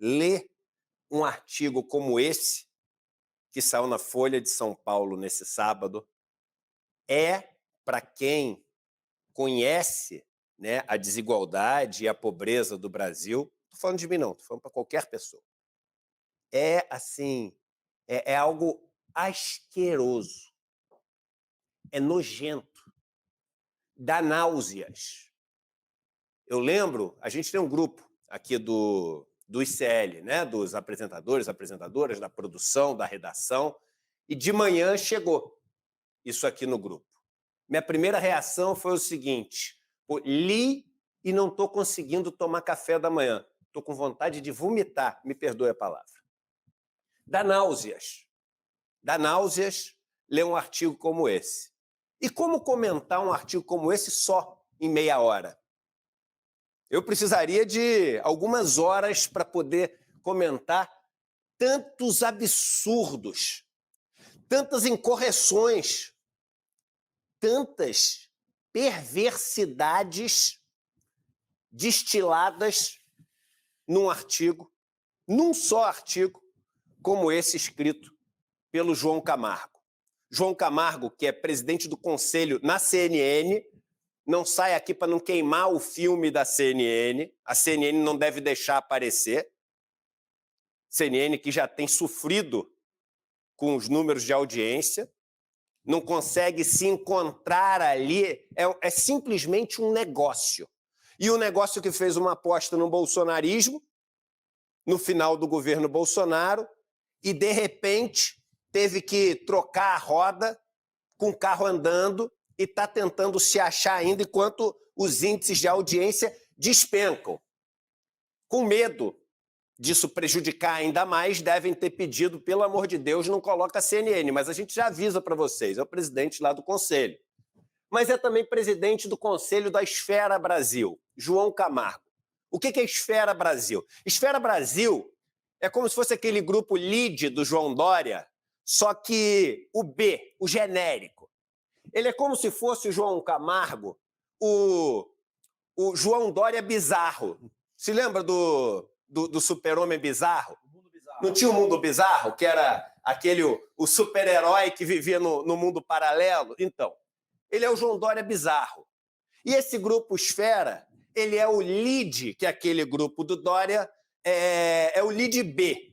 ler um artigo como esse, que saiu na Folha de São Paulo nesse sábado, é, para quem conhece, né, a desigualdade e a pobreza do Brasil, estou falando de mim não, estou falando para qualquer pessoa, é assim, é algo asqueroso, é nojento, dá náuseas. Eu lembro, a gente tem um grupo aqui do ICL, né, dos apresentadores, apresentadoras, da produção, da redação, e de manhã chegou isso aqui no grupo. Minha primeira reação foi o seguinte: li e não estou conseguindo tomar café da manhã. Estou com vontade de vomitar, me perdoe a palavra. Dá náuseas. Dá náuseas ler um artigo como esse. E como comentar um artigo como esse só em meia hora? Eu precisaria de algumas horas para poder comentar tantos absurdos, tantas incorreções, tantas perversidades destiladas num artigo, num só artigo, como esse escrito pelo João Camargo. João Camargo, que é presidente do conselho na CNN, não sai aqui para não queimar o filme da CNN, a CNN não deve deixar aparecer, CNN que já tem sofrido com os números de audiência, não consegue se encontrar ali, é simplesmente um negócio. E um negócio que fez uma aposta no bolsonarismo, no final do governo Bolsonaro, e, de repente, teve que trocar a roda com o carro andando e está tentando se achar ainda enquanto os índices de audiência despencam. Com medo disso prejudicar ainda mais, devem ter pedido, pelo amor de Deus, não coloca a CNN, mas a gente já avisa para vocês, é o presidente lá do Conselho. Mas é também presidente do Conselho da Esfera Brasil, João Camargo. O que é Esfera Brasil? Esfera Brasil é como se fosse aquele grupo LIDE do João Dória, só que o B, o genérico. Ele é como se fosse o João Camargo, o João Dória bizarro. Se lembra do super-homem bizarro? Não tinha o mundo bizarro, que era aquele o super-herói que vivia no mundo paralelo? Então, ele é o João Dória bizarro. E esse grupo Esfera, ele é o LIDE, que é aquele grupo do Dória, é o LIDE B.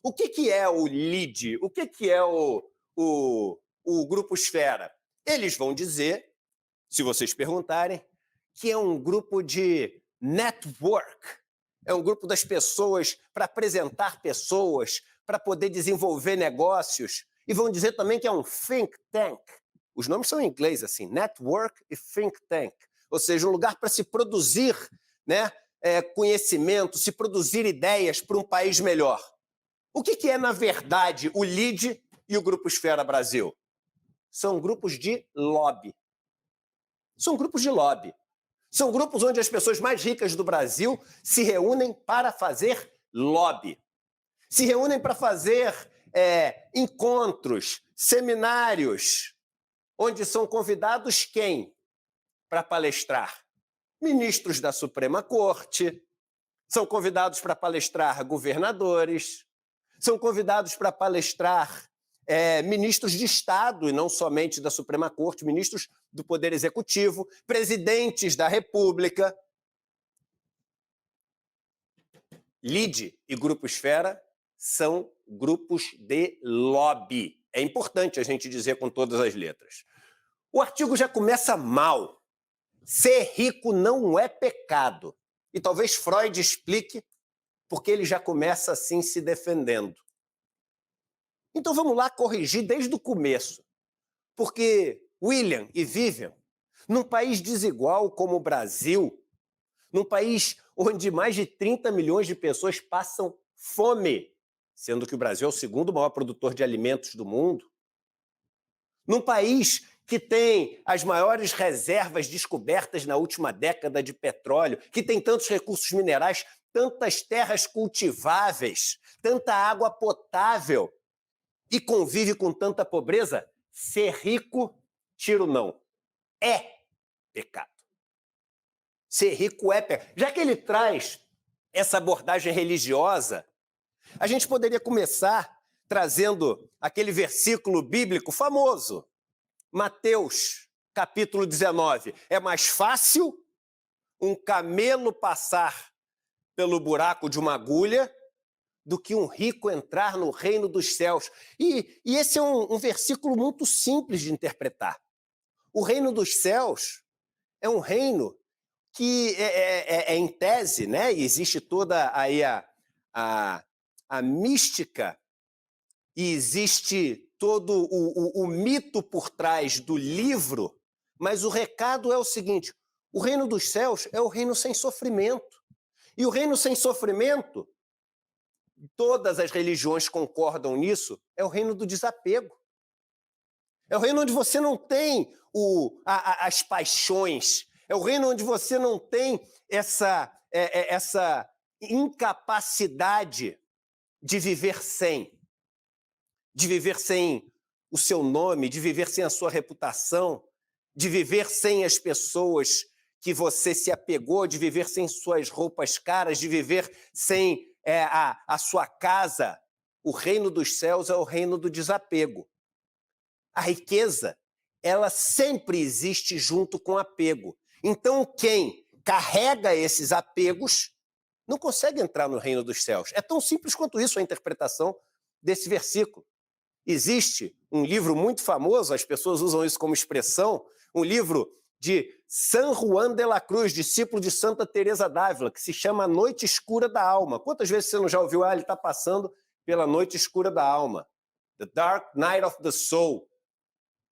O que é o LIDE? O que é o grupo Esfera? Eles vão dizer, se vocês perguntarem, que é um grupo de network, é um grupo das pessoas para apresentar pessoas, para poder desenvolver negócios, e vão dizer também que é um think tank. Os nomes são em inglês, assim, network e think tank, ou seja, um lugar para se produzir, né, conhecimento, se produzir ideias para um país melhor. O que é, na verdade, o LIDE e o Grupo Esfera Brasil? São grupos de lobby. São grupos de lobby. São grupos onde as pessoas mais ricas do Brasil se reúnem para fazer lobby. Se reúnem para fazer encontros, seminários, onde são convidados quem para palestrar? Ministros da Suprema Corte, são convidados para palestrar governadores, são convidados para palestrar ministros de Estado, e não somente da Suprema Corte, ministros do Poder Executivo, presidentes da República. LIDE e Grupo Esfera são grupos de lobby. É importante a gente dizer com todas as letras. O artigo já começa mal. Ser rico não é pecado. E talvez Freud explique porque ele já começa assim se defendendo. Então vamos lá corrigir desde o começo. Porque William e Vivian, num país desigual como o Brasil, num país onde mais de 30 milhões de pessoas passam fome, sendo que o Brasil é o segundo maior produtor de alimentos do mundo, num país que tem as maiores reservas descobertas na última década de petróleo, que tem tantos recursos minerais, tantas terras cultiváveis, tanta água potável e convive com tanta pobreza, ser rico, tiro não, é pecado. Ser rico é pecado. Já que ele traz essa abordagem religiosa, a gente poderia começar trazendo aquele versículo bíblico famoso, Mateus, capítulo 19. É mais fácil um camelo passar pelo buraco de uma agulha do que um rico entrar no reino dos céus. E esse é um versículo muito simples de interpretar. O reino dos céus é um reino que é em tese, né? E existe toda aí a mística e existe todo o mito por trás do livro, mas o recado é o seguinte: o reino dos céus é o reino sem sofrimento. E o reino sem sofrimento, todas as religiões concordam nisso, é o reino do desapego. É o reino onde você não tem as paixões. É o reino onde você não tem essa incapacidade de viver sem. De viver sem o seu nome, de viver sem a sua reputação, de viver sem as pessoas que você se apegou, de viver sem suas roupas caras, de viver sem a sua casa. O reino dos céus é o reino do desapego. A riqueza, ela sempre existe junto com o apego. Então, quem carrega esses apegos não consegue entrar no reino dos céus. É tão simples quanto isso a interpretação desse versículo. Existe um livro muito famoso, as pessoas usam isso como expressão, um livro de San Juan de la Cruz, discípulo de Santa Teresa d'Ávila, que se chama A Noite Escura da Alma. Quantas vezes você não já ouviu? Ele está passando pela noite escura da alma. The Dark Night of the Soul.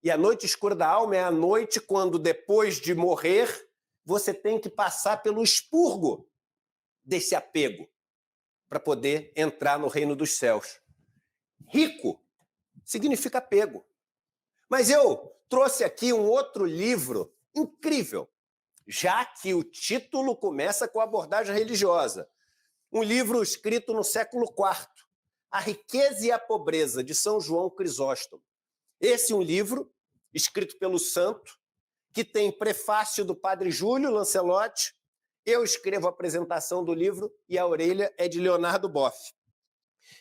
E a noite escura da alma é a noite quando, depois de morrer, você tem que passar pelo expurgo desse apego para poder entrar no reino dos céus. Rico significa apego. Mas eu trouxe aqui um outro livro incrível, já que o título começa com a abordagem religiosa. Um livro escrito no século IV, A Riqueza e a Pobreza, de São João Crisóstomo. Esse é um livro escrito pelo santo, que tem prefácio do padre Júlio Lancelotti. Eu escrevo a apresentação do livro e a orelha é de Leonardo Boff.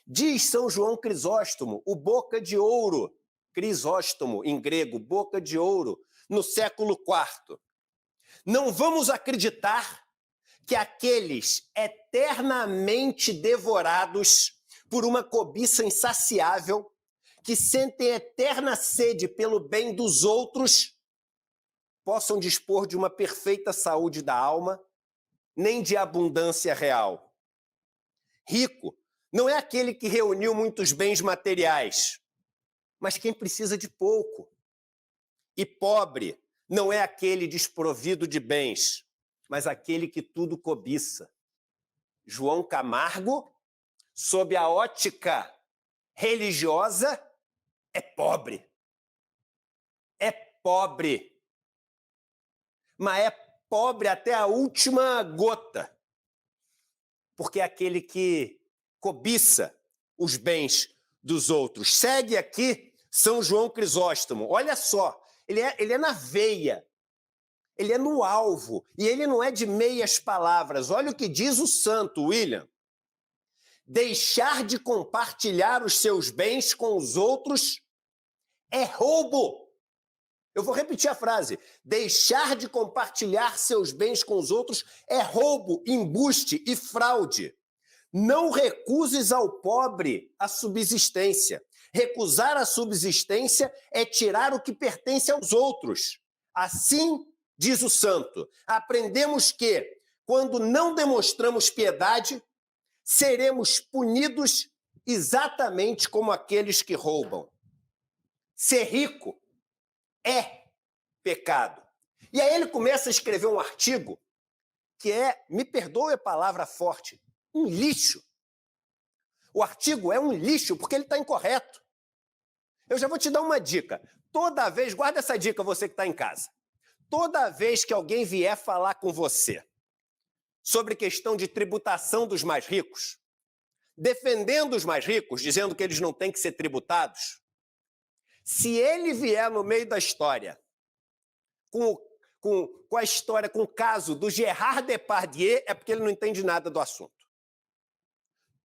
Diz São João Crisóstomo, o boca de ouro, Crisóstomo em grego, boca de ouro, no século IV. Não vamos acreditar que aqueles eternamente devorados por uma cobiça insaciável, que sentem eterna sede pelo bem dos outros, possam dispor de uma perfeita saúde da alma, nem de abundância real. Rico não é aquele que reuniu muitos bens materiais, mas quem precisa de pouco. E pobre não é aquele desprovido de bens, mas aquele que tudo cobiça. João Camargo, sob a ótica religiosa, é pobre. É pobre. Mas é pobre até a última gota. Porque é aquele que cobiça os bens dos outros. Segue aqui São João Crisóstomo. Olha só, ele é na veia. Ele é no alvo. E ele não é de meias palavras. Olha o que diz o santo, William. Deixar de compartilhar os seus bens com os outros é roubo. Eu vou repetir a frase. Deixar de compartilhar seus bens com os outros é roubo, embuste e fraude. Não recuses ao pobre a subsistência. Recusar a subsistência é tirar o que pertence aos outros. Assim, diz o santo, aprendemos que, quando não demonstramos piedade, seremos punidos exatamente como aqueles que roubam. Ser rico é pecado. E aí ele começa a escrever um artigo que me perdoe a palavra forte, um lixo. O artigo é um lixo porque ele está incorreto. Eu já vou te dar uma dica. Toda vez, guarda essa dica você que está em casa. Toda vez que alguém vier falar com você sobre questão de tributação dos mais ricos, defendendo os mais ricos, dizendo que eles não têm que ser tributados, se ele vier no meio da história com a história, com o caso do Gerard Depardieu, é porque ele não entende nada do assunto.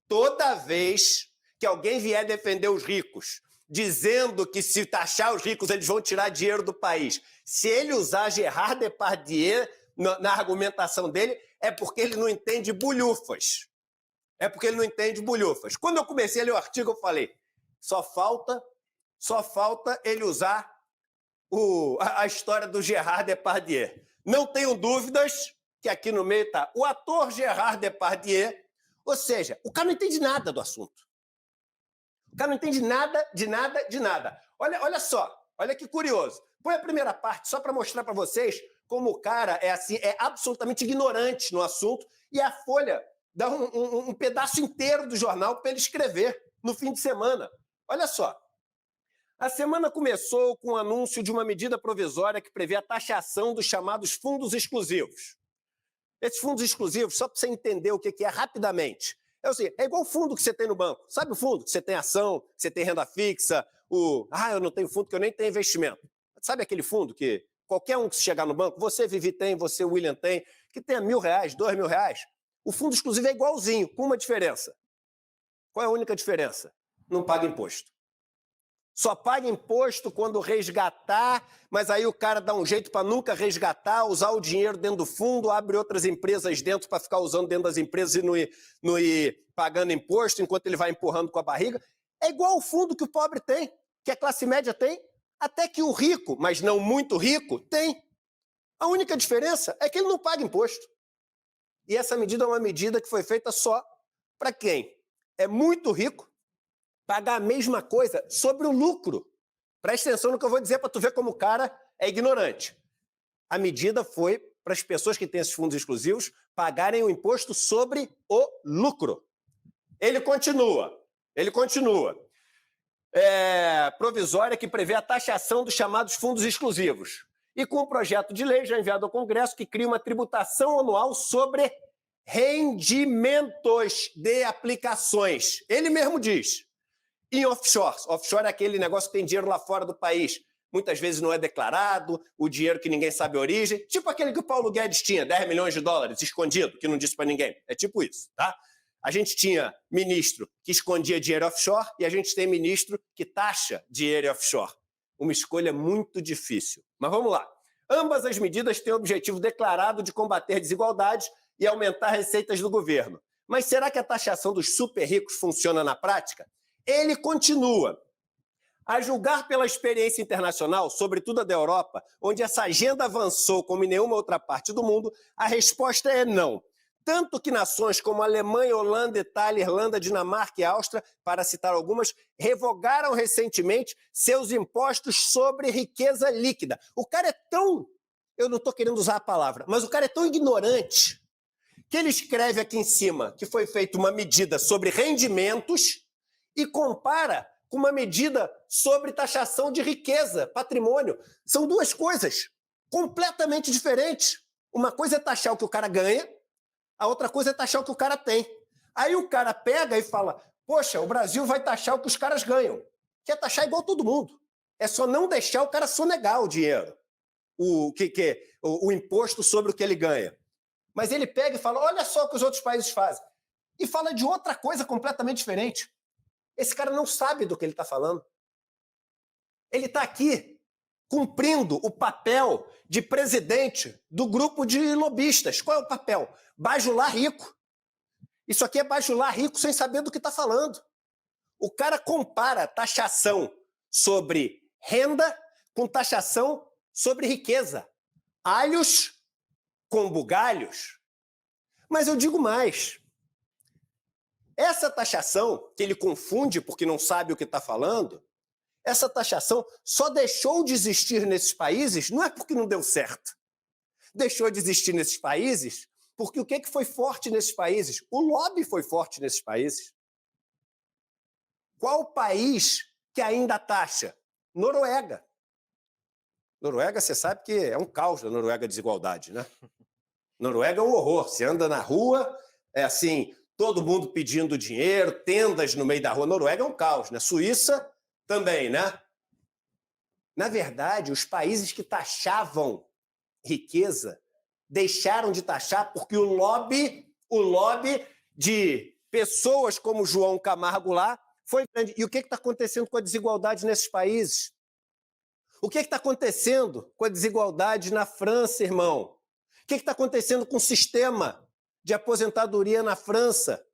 Toda vez que alguém vier defender os ricos, dizendo que se taxar os ricos eles vão tirar dinheiro do país, se ele usar Gerard Depardieu na argumentação dele, é porque ele não entende bulhufas. É porque ele não entende bulhufas. Quando eu comecei a ler o artigo, eu falei, só falta ele usar a história do Gerard Depardieu. Não tenho dúvidas que aqui no meio está o ator Gerard Depardieu, ou seja, o cara não entende nada do assunto. O cara não entende nada, de nada, de nada. Olha só, olha que curioso. Põe a primeira parte só para mostrar para vocês como o cara é absolutamente ignorante no assunto e a Folha dá um pedaço inteiro do jornal para ele escrever no fim de semana. Olha só. A semana começou com o anúncio de uma medida provisória que prevê a taxação dos chamados fundos exclusivos. Esses fundos exclusivos, só para você entender o que é rapidamente, é igual o fundo que você tem no banco. Sabe o fundo que você tem ação, que você tem renda fixa, eu não tenho fundo porque eu nem tenho investimento. Sabe aquele fundo que qualquer um que chegar no banco, você, Vivi, tem, você, William, tem, que tenha R$1.000, R$2.000? O fundo exclusivo é igualzinho, com uma diferença. Qual é a única diferença? Não paga imposto. Só paga imposto quando resgatar, mas aí o cara dá um jeito para nunca resgatar, usar o dinheiro dentro do fundo, abre outras empresas dentro para ficar usando dentro das empresas e não ir pagando imposto enquanto ele vai empurrando com a barriga. É igual o fundo que o pobre tem, que a classe média tem, até que o rico, mas não muito rico, tem. A única diferença é que ele não paga imposto. E essa medida é uma medida que foi feita só para quem é muito rico, pagar a mesma coisa sobre o lucro. Presta atenção no que eu vou dizer para tu ver como o cara é ignorante. A medida foi para as pessoas que têm esses fundos exclusivos pagarem o imposto sobre o lucro. Ele continua. Provisória que prevê a taxação dos chamados fundos exclusivos. E com um projeto de lei já enviado ao Congresso que cria uma tributação anual sobre rendimentos de aplicações. Ele mesmo diz. Em offshore. Offshore é aquele negócio que tem dinheiro lá fora do país. Muitas vezes não é declarado, o dinheiro que ninguém sabe a origem. Tipo aquele que o Paulo Guedes tinha, 10 milhões de dólares, escondido, que não disse para ninguém. É tipo isso, tá? A gente tinha ministro que escondia dinheiro offshore e a gente tem ministro que taxa dinheiro offshore. Uma escolha muito difícil. Mas vamos lá. Ambas as medidas têm o objetivo declarado de combater desigualdades e aumentar receitas do governo. Mas será que a taxação dos super ricos funciona na prática? Ele continua. A julgar pela experiência internacional, sobretudo a da Europa, onde essa agenda avançou como em nenhuma outra parte do mundo, a resposta é não. Tanto que nações como Alemanha, Holanda, Itália, Irlanda, Dinamarca e Áustria, para citar algumas, revogaram recentemente seus impostos sobre riqueza líquida. O cara é tão... Eu não estou querendo usar a palavra, mas o cara é tão ignorante que ele escreve aqui em cima que foi feita uma medida sobre rendimentos e compara com uma medida sobre taxação de riqueza, patrimônio. São duas coisas completamente diferentes. Uma coisa é taxar o que o cara ganha, a outra coisa é taxar o que o cara tem. Aí o cara pega e fala, poxa, o Brasil vai taxar o que os caras ganham. Quer taxar igual todo mundo. É só não deixar o cara sonegar o dinheiro, o imposto sobre o que ele ganha. Mas ele pega e fala, olha só o que os outros países fazem. E fala de outra coisa completamente diferente. Esse cara não sabe do que ele está falando. Ele está aqui cumprindo o papel de presidente do grupo de lobistas. Qual é o papel? Bajular rico. Isso aqui é bajular rico sem saber do que está falando. O cara compara taxação sobre renda com taxação sobre riqueza. Alhos com bugalhos. Mas eu digo mais. Essa taxação, que ele confunde porque não sabe o que está falando, essa taxação só deixou de existir nesses países, não é porque não deu certo. Deixou de existir nesses países porque o que foi forte nesses países? O lobby foi forte nesses países. Qual país que ainda taxa? Noruega. Noruega, você sabe que é um caos da Noruega a desigualdade, né? Noruega é um horror. Você anda na rua, é assim... Todo mundo pedindo dinheiro, tendas no meio da rua. Noruega é um caos, né? Suíça também, né? Na verdade, os países que taxavam riqueza deixaram de taxar porque o lobby de pessoas como João Camargo lá foi grande. E o que está acontecendo com a desigualdade nesses países? O que está acontecendo com a desigualdade na França, irmão? O que está acontecendo com o sistema de aposentadoria na França?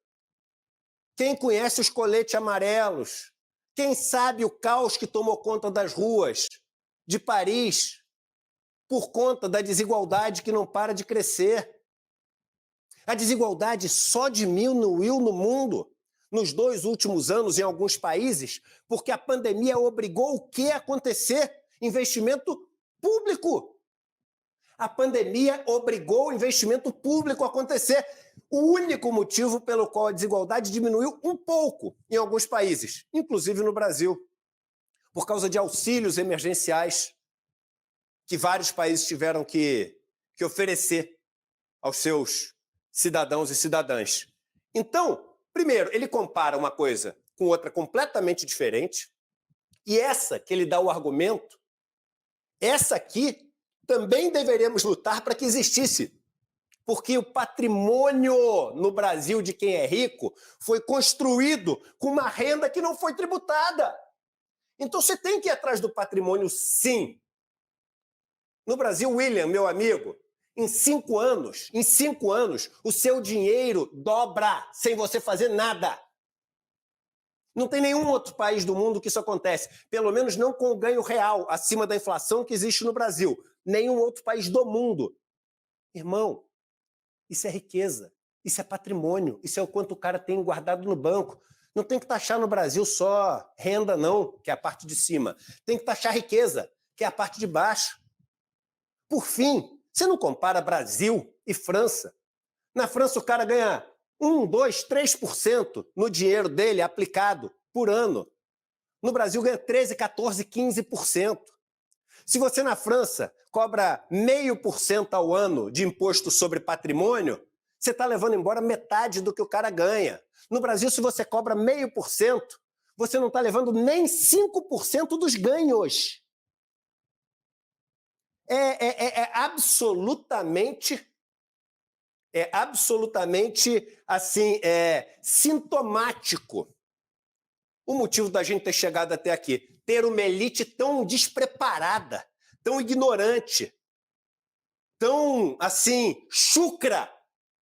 Quem conhece os coletes amarelos? Quem sabe o caos que tomou conta das ruas de Paris por conta da desigualdade que não para de crescer? A desigualdade só diminuiu no mundo nos 2 últimos anos em alguns países porque a pandemia obrigou o que a acontecer? Investimento público. A pandemia obrigou o investimento público a acontecer. O único motivo pelo qual a desigualdade diminuiu um pouco em alguns países, inclusive no Brasil, por causa de auxílios emergenciais que vários países tiveram que oferecer aos seus cidadãos e cidadãs. Então, primeiro, ele compara uma coisa com outra completamente diferente, e essa que ele dá o argumento, essa aqui também deveríamos lutar para que existisse, porque o patrimônio no Brasil de quem é rico foi construído com uma renda que não foi tributada. Então você tem que ir atrás do patrimônio, sim. No Brasil, William, meu amigo, em 5 anos, o seu dinheiro dobra sem você fazer nada. Não tem nenhum outro país do mundo que isso acontece, pelo menos não com o ganho real, acima da inflação que existe no Brasil. Nenhum outro país do mundo. Irmão, isso é riqueza, isso é patrimônio, isso é o quanto o cara tem guardado no banco. Não tem que taxar no Brasil só renda, não, que é a parte de cima. Tem que taxar riqueza, que é a parte de baixo. Por fim, você não compara Brasil e França. Na França o cara ganha 1, 2, 3% no dinheiro dele aplicado por ano. No Brasil ganha 13, 14, 15%. Se você na França cobra 0,5% ao ano de imposto sobre patrimônio, você está levando embora metade do que o cara ganha. No Brasil, se você cobra 0,5%, você não está levando nem 5% dos ganhos. É absolutamente assim, sintomático o motivo da gente ter chegado até aqui. Ter uma elite tão despreparada, tão ignorante, tão, assim, chucra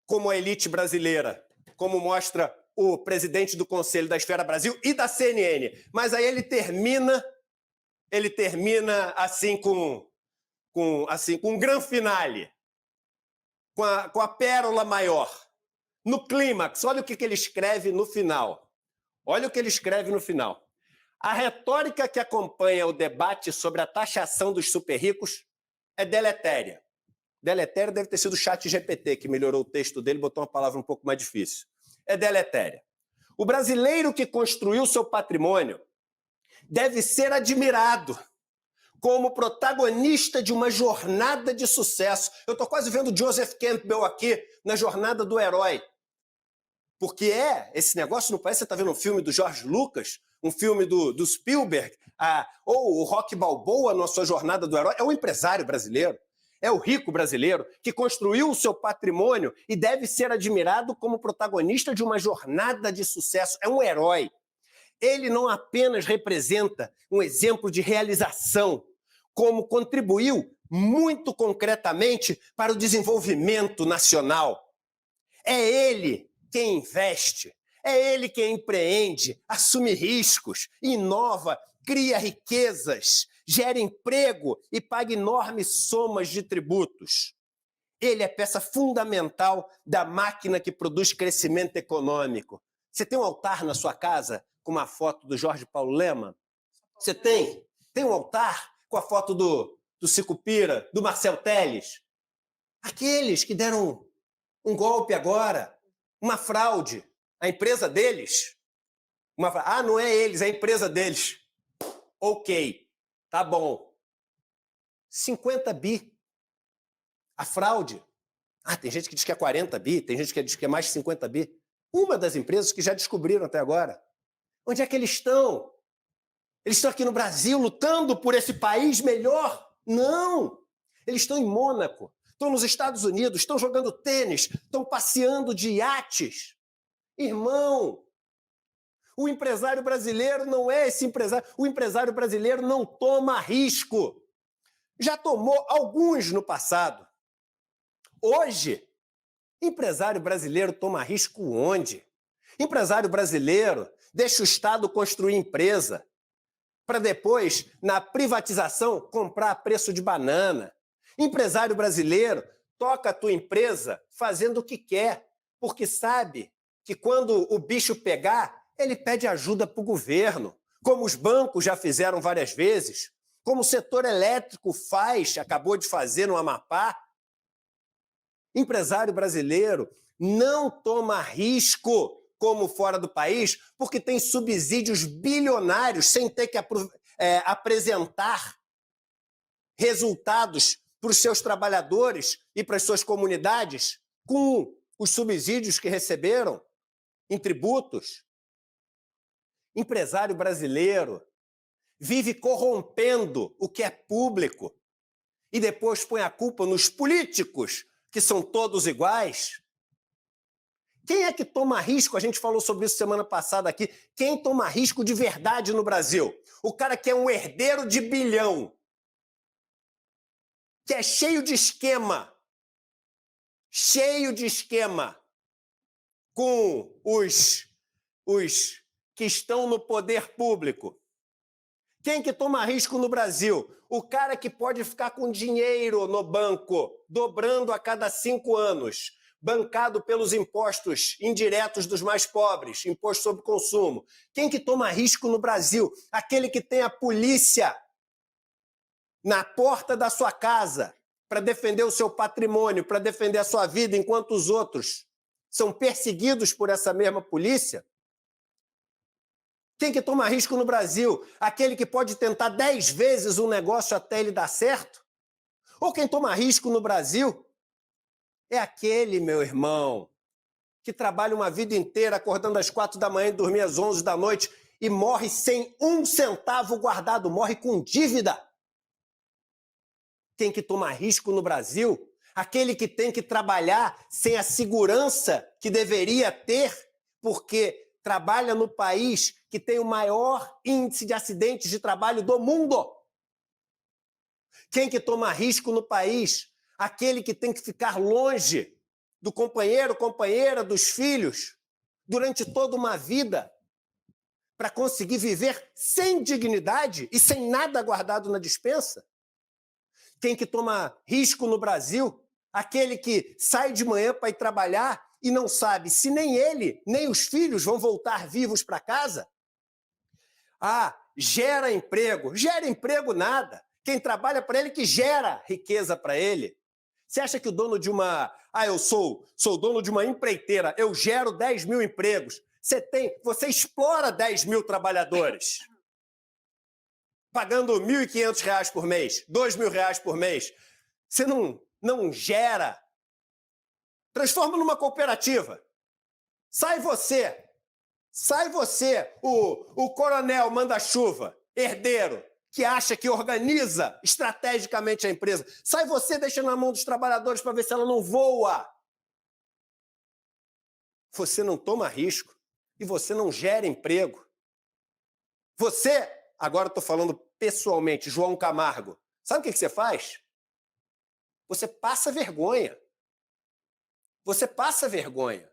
como a elite brasileira, como mostra o presidente do Conselho da Esfera Brasil e da CNN. Mas aí ele termina assim com um grande finale, com a pérola maior. No clímax, olha o que ele escreve no final. Olha o que ele escreve no final. A retórica que acompanha o debate sobre a taxação dos super-ricos é deletéria. Deletéria deve ter sido o ChatGPT que melhorou o texto dele e botou uma palavra um pouco mais difícil. É deletéria. O brasileiro que construiu seu patrimônio deve ser admirado como protagonista de uma jornada de sucesso. Eu estou quase vendo Joseph Campbell aqui na jornada do herói. Porque esse negócio, não parece que você está vendo um filme do George Lucas, um filme do Spielberg, ou o Rocky Balboa na sua jornada do herói. É o empresário brasileiro, é o rico brasileiro que construiu o seu patrimônio e deve ser admirado como protagonista de uma jornada de sucesso. É um herói. Ele não apenas representa um exemplo de realização, como contribuiu muito concretamente para o desenvolvimento nacional. É ele quem investe, é ele quem empreende, assume riscos, inova, cria riquezas, gera emprego e paga enormes somas de tributos. Ele é peça fundamental da máquina que produz crescimento econômico. Você tem um altar na sua casa com uma foto do Jorge Paulo Lemann? Você tem? Tem um altar com a foto do Sicupira, do Marcel Telles? Aqueles que deram um golpe agora, uma fraude, a empresa deles. Não é eles, é a empresa deles. Ok, tá bom. 50 bi. A fraude. Tem gente que diz que é 40 bi, tem gente que diz que é mais de 50 bi. Uma das empresas que já descobriram até agora. Onde é que eles estão? Eles estão aqui no Brasil lutando por esse país melhor? Não! Eles estão em Mônaco, estão nos Estados Unidos, estão jogando tênis, estão passeando de iates. Irmão, o empresário brasileiro não é esse empresário. O empresário brasileiro não toma risco. Já tomou alguns no passado. Hoje, empresário brasileiro toma risco onde? Empresário brasileiro deixa o Estado construir empresa para depois, na privatização, comprar a preço de banana. Empresário brasileiro toca a tua empresa fazendo o que quer, porque sabe que quando o bicho pegar, ele pede ajuda para o governo, como os bancos já fizeram várias vezes, como o setor elétrico acabou de fazer no Amapá. Empresário brasileiro não toma risco como fora do país, porque tem subsídios bilionários sem ter que apresentar resultados para os seus trabalhadores e para as suas comunidades com os subsídios que receberam em tributos. Empresário brasileiro vive corrompendo o que é público e depois põe a culpa nos políticos, que são todos iguais. Quem é que toma risco? A gente falou sobre isso semana passada aqui. Quem toma risco de verdade no Brasil? O cara que é um herdeiro de bilhão, que é cheio de esquema com os que estão no poder público. Quem que toma risco no Brasil? O cara que pode ficar com dinheiro no banco, dobrando a cada 5 anos, bancado pelos impostos indiretos dos mais pobres, imposto sobre consumo. Quem que toma risco no Brasil? Aquele que tem a polícia na porta da sua casa para defender o seu patrimônio, para defender a sua vida, enquanto os outros são perseguidos por essa mesma polícia. Quem que toma risco no Brasil? Aquele que pode tentar 10 vezes um negócio até ele dar certo? Ou quem toma risco no Brasil é aquele, meu irmão, que trabalha uma vida inteira acordando às 4 da manhã e dormir às 11 da noite e morre sem um centavo guardado, morre com dívida. Quem que toma risco no Brasil? Aquele que tem que trabalhar sem a segurança que deveria ter, porque trabalha no país que tem o maior índice de acidentes de trabalho do mundo. Quem que toma risco no país? Aquele que tem que ficar longe do companheiro, companheira, dos filhos, durante toda uma vida, para conseguir viver sem dignidade e sem nada guardado na despensa. Quem que toma risco no Brasil? Aquele que sai de manhã para ir trabalhar e não sabe se nem ele, nem os filhos vão voltar vivos para casa. Ah, gera emprego. Gera emprego nada. Quem trabalha para ele que gera riqueza para ele. Você acha que o dono de uma... eu sou dono de uma empreiteira, eu gero 10 mil empregos. Você explora 10 mil trabalhadores, pagando R$ 1.500 por mês, R$ 2.000 por mês. Você não gera. Transforma numa cooperativa. Sai você, o coronel manda-chuva, herdeiro, que acha que organiza estrategicamente a empresa. Sai você, deixa na mão dos trabalhadores para ver se ela não voa. Você não toma risco e você não gera emprego. Você, agora estou falando pessoalmente, João Camargo, sabe o que você faz? Você passa vergonha. Você passa vergonha.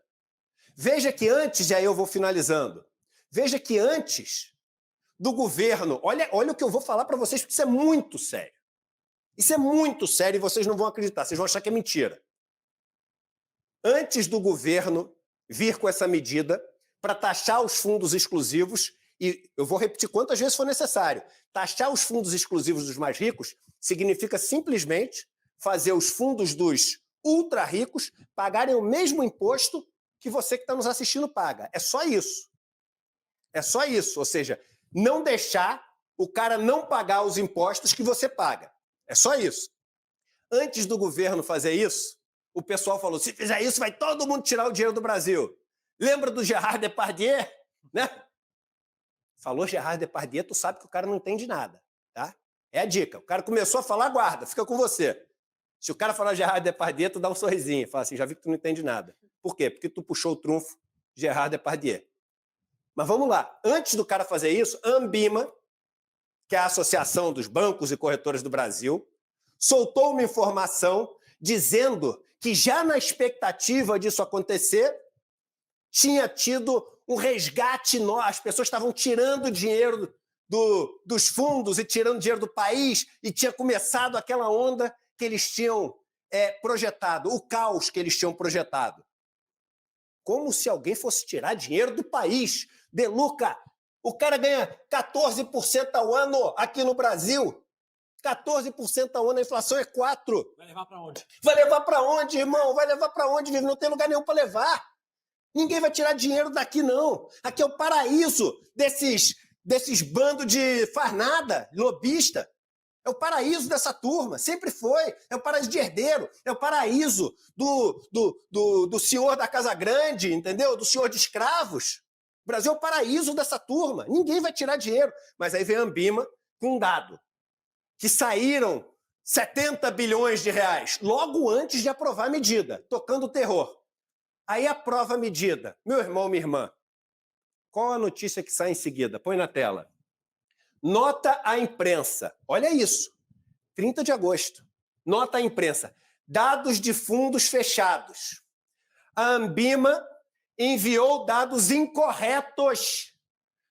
Veja que antes, e aí eu vou finalizando, veja que antes do governo, olha o que eu vou falar para vocês, porque isso é muito sério. Isso é muito sério e vocês não vão acreditar, vocês vão achar que é mentira. Antes do governo vir com essa medida para taxar os fundos exclusivos, e eu vou repetir quantas vezes for necessário, taxar os fundos exclusivos dos mais ricos significa simplesmente fazer os fundos dos ultra ricos pagarem o mesmo imposto que você que está nos assistindo paga. É só isso. É só isso. Ou seja, não deixar o cara não pagar os impostos que você paga. É só isso. Antes do governo fazer isso, o pessoal falou, se fizer isso, vai todo mundo tirar o dinheiro do Brasil. Lembra do Gerard Depardieu? Né? Falou Gerard Depardieu, tu sabe que o cara não entende nada. Tá? É a dica. O cara começou a falar, guarda, fica com você. Se o cara falar Gerard Depardieu, tu dá um sorrisinho. Fala assim, já vi que tu não entende nada. Por quê? Porque tu puxou o trunfo Gerard Depardieu. Mas vamos lá. Antes do cara fazer isso, a Ambima, que é a Associação dos Bancos e Corretores do Brasil, soltou uma informação dizendo que já na expectativa disso acontecer, tinha tido um resgate, as pessoas estavam tirando dinheiro dos fundos e tirando dinheiro do país e tinha começado aquela onda que eles tinham projetado, o caos que eles tinham projetado. Como se alguém fosse tirar dinheiro do país. De Luca, o cara ganha 14% ao ano aqui no Brasil. 14% ao ano, a inflação é 4%. Vai levar para onde? Vai levar para onde, irmão? Vai levar para onde? Não tem lugar nenhum para levar. Ninguém vai tirar dinheiro daqui, não. Aqui é o paraíso desses bandos de faz nada, lobista. É o paraíso dessa turma, sempre foi. É o paraíso de herdeiro, é o paraíso do senhor da Casa Grande, entendeu? Do senhor de escravos. O Brasil é o paraíso dessa turma. Ninguém vai tirar dinheiro. Mas aí vem a Ambima com um dado. Que saíram 70 bilhões de reais logo antes de aprovar a medida, tocando o terror. Aí aprova a medida. Meu irmão, minha irmã, qual a notícia que sai em seguida? Põe na tela. Nota à imprensa. Olha isso. 30 de agosto. Nota à imprensa. Dados de fundos fechados. A Ambima enviou dados incorretos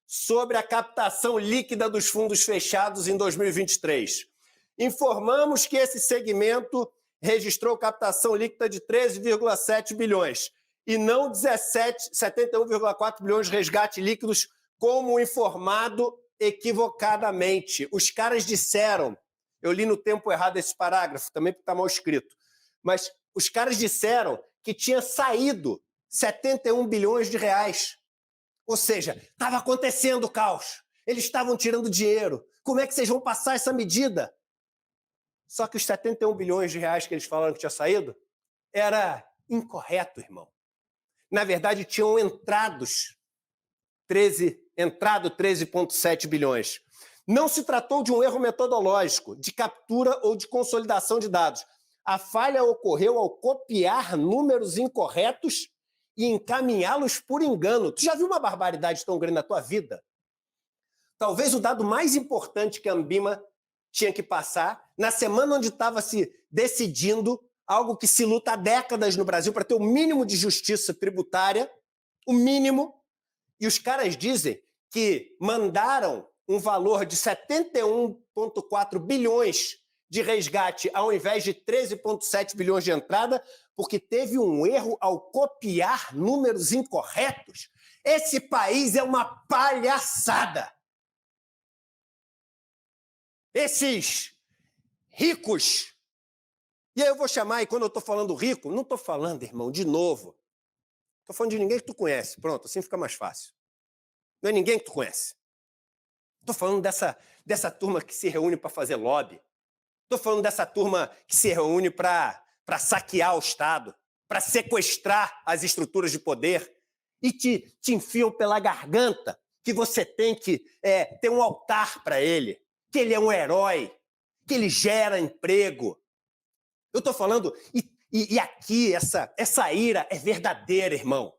sobre a captação líquida dos fundos fechados em 2023. Informamos que esse segmento registrou captação líquida de 13,7 bilhões e não 71,4 bilhões de resgate líquidos, como informado equivocadamente. Os caras disseram, eu li no tempo errado esse parágrafo, também porque está mal escrito, mas os caras disseram que tinha saído 71 bilhões de reais. Ou seja, estava acontecendo o caos. Eles estavam tirando dinheiro. Como é que vocês vão passar essa medida? Só que os 71 bilhões de reais que eles falaram que tinha saído era incorreto, irmão. Na verdade, tinham entrado 13,7 bilhões. Não se tratou de um erro metodológico, de captura ou de consolidação de dados. A falha ocorreu ao copiar números incorretos e encaminhá-los por engano. Tu já viu uma barbaridade tão grande na tua vida? Talvez o dado mais importante que a Ambima tinha que passar, na semana onde estava se decidindo algo que se luta há décadas no Brasil para ter o mínimo de justiça tributária, o mínimo, e os caras dizem que mandaram um valor de 71,4 bilhões de resgate ao invés de 13,7 bilhões de entrada, porque teve um erro ao copiar números incorretos. Esse país é uma palhaçada. Esses ricos, e aí eu vou chamar, e quando eu estou falando rico, não estou falando, irmão, de novo. Estou falando de ninguém que tu conhece. Pronto, assim fica mais fácil. Não é ninguém que tu conhece. Estou falando dessa turma que se reúne para fazer lobby. Estou falando dessa turma que se reúne para saquear o Estado, para sequestrar as estruturas de poder e te enfiam pela garganta que você tem que ter um altar para ele, que ele é um herói, que ele gera emprego. Eu estou falando, e aqui essa ira é verdadeira, irmão.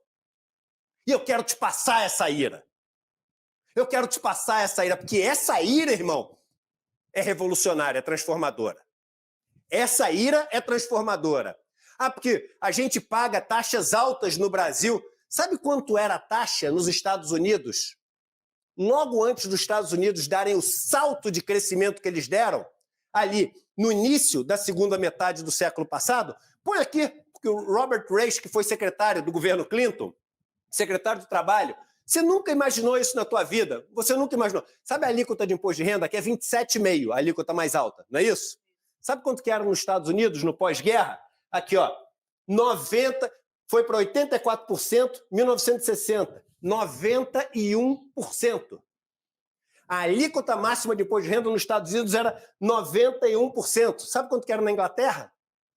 E eu quero te passar essa ira. Eu quero te passar essa ira, porque essa ira, irmão, é revolucionária, é transformadora. Essa ira é transformadora. Ah, porque a gente paga taxas altas no Brasil. Sabe quanto era a taxa nos Estados Unidos? Logo antes dos Estados Unidos darem o salto de crescimento que eles deram, ali no início da segunda metade do século passado, põe aqui, porque o Robert Reich, que foi secretário do governo Clinton, secretário do Trabalho, você nunca imaginou isso na tua vida? Você nunca imaginou. Sabe a alíquota de imposto de renda, que é 27,5%, a alíquota mais alta, não é isso? Sabe quanto que era nos Estados Unidos, no pós-guerra? Aqui, ó, 90%, foi para 84%, 1960, 91%. A alíquota máxima de imposto de renda nos Estados Unidos era 91%. Sabe quanto que era na Inglaterra?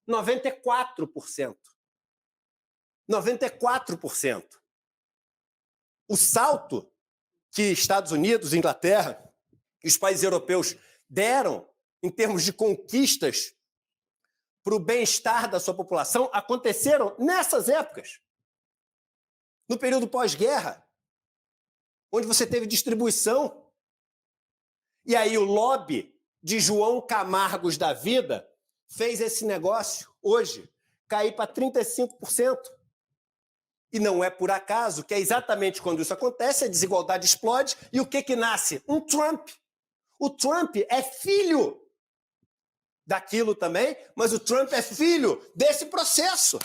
94%. 94%. O salto que Estados Unidos, Inglaterra e os países europeus deram em termos de conquistas para o bem-estar da sua população aconteceram nessas épocas. no período pós-guerra, onde você teve distribuição. E aí o lobby de João Camargos da vida fez esse negócio, hoje, cair para 35%. E não é por acaso que é exatamente quando isso acontece, a desigualdade explode, e o que nasce? Um Trump. O Trump é filho daquilo também, mas o Trump é filho desse processo.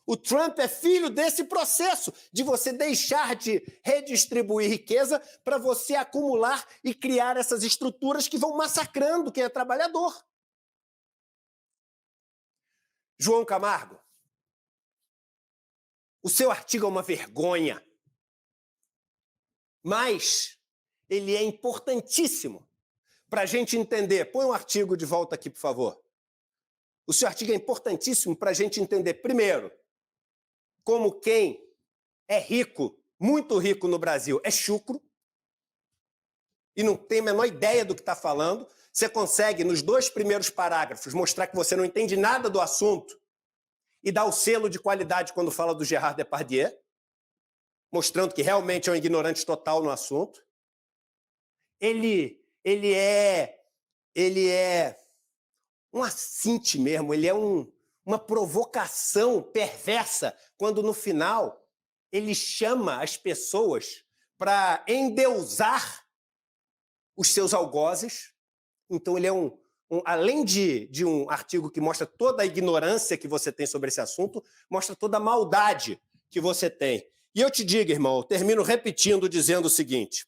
O Trump é filho desse processo de você deixar de redistribuir riqueza para você acumular e criar essas estruturas que vão massacrando quem é trabalhador. João Camargo, o seu artigo é uma vergonha, mas ele é importantíssimo para a gente entender. Põe um artigo de volta aqui, por favor. O seu artigo é importantíssimo para a gente entender, primeiro, como quem é rico, muito rico no Brasil, é chucro e não tem a menor ideia do que está falando. Você consegue, nos 2 primeiros parágrafos, mostrar que você não entende nada do assunto e dar o selo de qualidade quando fala do Gerard Depardieu, mostrando que realmente é um ignorante total no assunto. Ele é um assinte mesmo, ele é uma provocação perversa, quando no final ele chama as pessoas para endeusar os seus algozes. Então ele é além de um artigo que mostra toda a ignorância que você tem sobre esse assunto, mostra toda a maldade que você tem. E eu te digo, irmão, eu termino repetindo, dizendo o seguinte: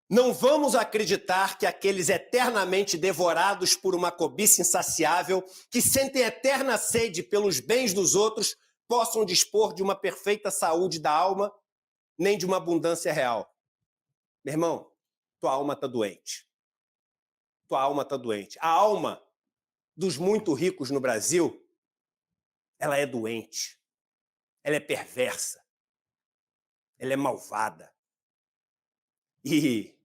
não vamos acreditar que aqueles eternamente devorados por uma cobiça insaciável, que sentem eterna sede pelos bens dos outros, possam dispor de uma perfeita saúde da alma, nem de uma abundância real. Meu irmão, tua alma está doente. Tua alma está doente. A alma dos muito ricos no Brasil, ela é doente. Ela é perversa. Ela é malvada. E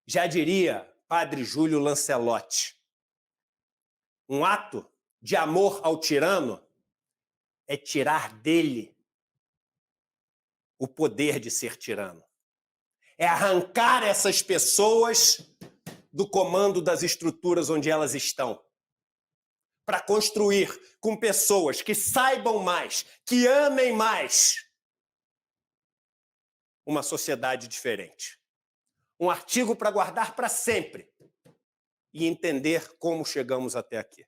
já diria Padre Júlio Lancelotti, um ato de amor ao tirano é tirar dele o poder de ser tirano. É arrancar essas pessoas do comando das estruturas onde elas estão, para construir com pessoas que saibam mais, que amem mais, uma sociedade diferente. Um artigo para guardar para sempre e entender como chegamos até aqui.